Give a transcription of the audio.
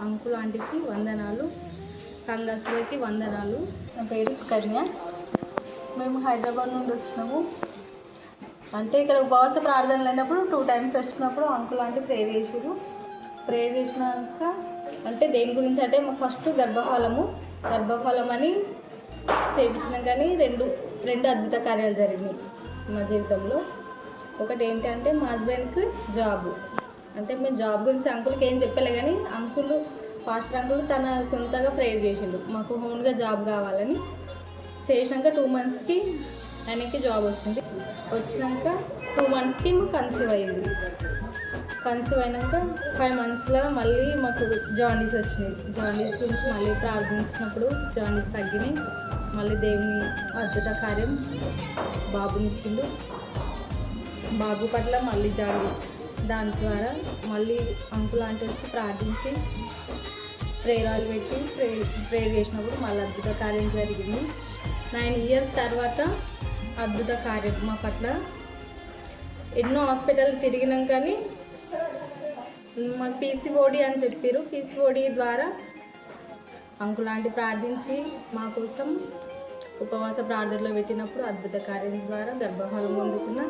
Uncle ఆంటీకి వందనాలు, సంఘస్థులకి వందనాలు. నా పేరు సుకన్య. మేము హైదరాబాద్ నుండి వచ్చినాము. అంటే ఇక్కడ ఉపవాస ప్రార్థనలు అయినప్పుడు 2 times వచ్చినప్పుడు అంకుల్ ఆంటీ ప్రేయర్ చేసారు. ప్రేయర్ చేసినాక అంటే దేని గురించి అంటే మాకు ఫస్ట్ గర్భఫలం అని చేయించినాం. కానీ రెండు అద్భుత కార్యాలు జరిగినాయి మా జీవితంలో. ఒకటి ఏంటంటే మా హస్బెండ్కి జాబ్. అంటే మేము జాబ్ గురించి అంకుల్కి ఏం చెప్పలే, కానీ పాస్టర్ అంకుల్ తన సొంతగా ప్రేయర్ చేసిండు మాకు ఓన్గా జాబ్ కావాలని. చేసినాక 2 monthsకి ఆయనకి జాబ్ వచ్చింది. వచ్చినాక 2 monthsకి మాకు కన్సీవ్ అయింది. కన్సీవ్ అయినాక 5 monthsలో మళ్ళీ మాకు జాండీస్ వచ్చినాయి. జాండీస్ గురించి మళ్ళీ ప్రార్థించినప్పుడు జాండీస్ తగ్గినాయి. మళ్ళీ దేవుని అద్భుత కార్యం బాబునిచ్చిండు. బాబు పట్ల మళ్ళీ జాండీస్. దాని ద్వారా మళ్ళీ అంకుల్ ఆంటీ వచ్చి ప్రార్థించి ప్రేయర్ ఆయిల్ పెట్టి ప్రేయర్ చేసినప్పుడు మళ్ళీ అద్భుత కార్యం జరిగింది. 9 years తర్వాత అద్భుత కార్యం మా పట్ల. ఎన్నో హాస్పిటల్ తిరిగినాం కానీ మాకు పీసీఓడి అని చెప్పారు. పీసీఓడి ద్వారా అంకుల్ ఆంటీ ప్రార్థించి మా కోసం ఉపవాస ప్రార్థనలో పెట్టినప్పుడు అద్భుత కార్యం ద్వారా గర్భఫలం పొందుకున్న